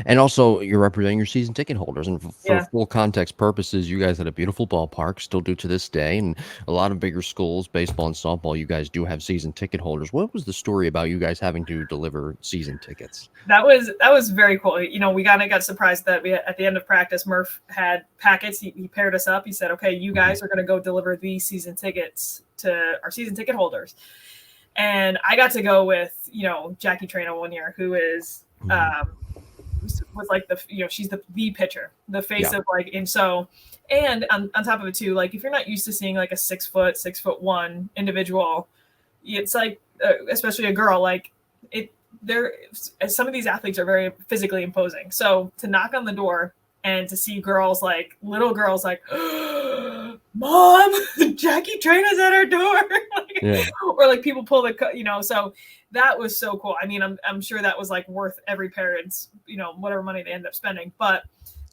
And also, you're representing your season ticket holders. And for Yeah. full context purposes, you guys had a beautiful ballpark, still do to this day. And a lot of bigger schools, baseball and softball, you guys do have season ticket holders. What was the story about you guys having to deliver season tickets? That was very cool. We kind of got surprised that we at the end of practice, Murph had packets. He paired us up. He said, "Okay, you Hmm. guys are going to go deliver these season tickets to our season ticket holders." And I got to go with Jackie Trano one year, who is Hmm. was like she's the pitcher, the face Yeah. of like, and so, and on top of it too, like if you're not used to seeing like a 6'1" individual, it's like especially a girl, like it there some of these athletes are very physically imposing, so to knock on the door and to see girls, like little girls, like mom, Jackie Trina's at our door. Like, Yeah. or like people pull so that was so cool. I mean, I'm sure that was like worth every parent's whatever money they end up spending, but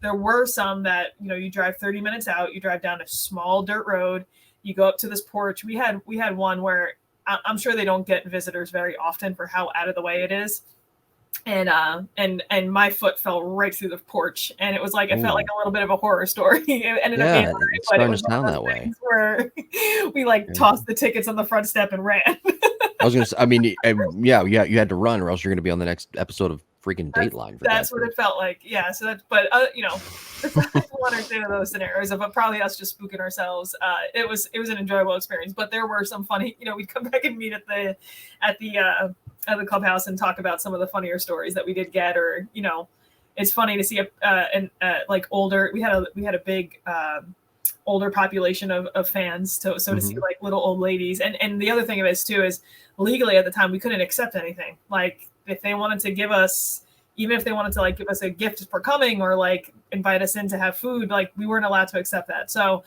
there were some that you drive 30 minutes out, you drive down a small dirt road, you go up to this porch. We had one where I'm sure they don't get visitors very often for how out of the way it is. And my foot fell right through the porch, and it was like, it felt like Oh, a little bit of a horror story. It ended up being yeah. all right, It's but it starting was to one sound of that those way. things where we like Yeah. tossed the tickets on the front step and ran. I was gonna say, I mean, yeah, yeah, you had to run, or else you're gonna be on the next episode of freaking that's Dateline for that's God's what sake. it felt like. Yeah. So that's, but it's one or two of those scenarios of probably us just spooking ourselves. It was an enjoyable experience, but there were some funny. We'd come back and meet at the at the clubhouse and talk about some of the funnier stories that we did get, or it's funny to see like older. We had a big older population of fans, so to see Hmm. like little old ladies, and the other thing of this too is legally at the time we couldn't accept anything. Like if they wanted to give us, even if they wanted to like give us a gift for coming or like invite us in to have food, like we weren't allowed to accept that. So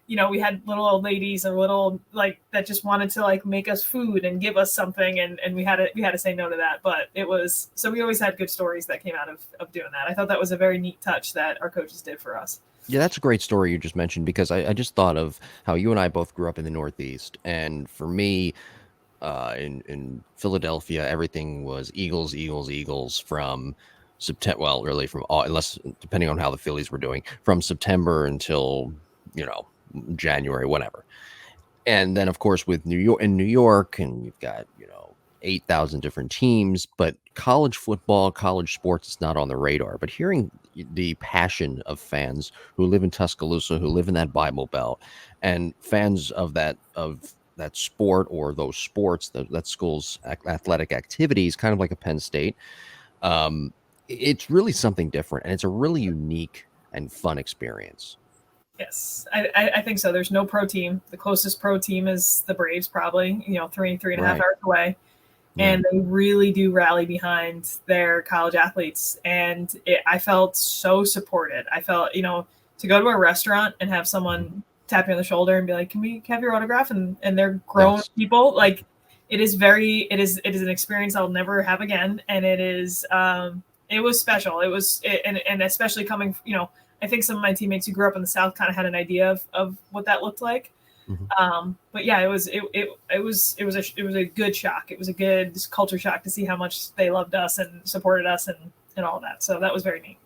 we had little old ladies or little like that just wanted to like make us food and give us something, and we had to say no to that. But it was, so we always had good stories that came out of doing that. I thought that was a very neat touch that our coaches did for us. Yeah, that's a great story you just mentioned because I just thought of how you and I both grew up in the Northeast, and for me, in Philadelphia, everything was Eagles, Eagles, Eagles from September. Well, really from all, unless depending on how the Phillies were doing, from September until you know January, whatever. And then of course with New York, and you've got 8,000 different teams, but college football, college sports is not on the radar. But hearing the passion of fans who live in Tuscaloosa, who live in that Bible Belt, and fans of that sport or those sports, that school's athletic activities, kind of like a Penn State, um, it's really something different, and it's a really unique and fun experience. Yes, I think so. There's no pro team. The closest pro team is the Braves, probably, 3.5 Right. hours away. Yeah. And they really do rally behind their college athletes. And I felt so supported. I felt, to go to a restaurant and have Mhm. someone tap you on the shoulder and be like, "Can we have your autograph?" And they're grown Yes. people. Like it is an experience I'll never have again. And it was special. And especially coming, I think some of my teammates who grew up in the South kind of had an idea of what that looked like. Mhm. But yeah, it was a good shock. It was a good culture shock to see how much they loved us and supported us and all that. So that was very neat.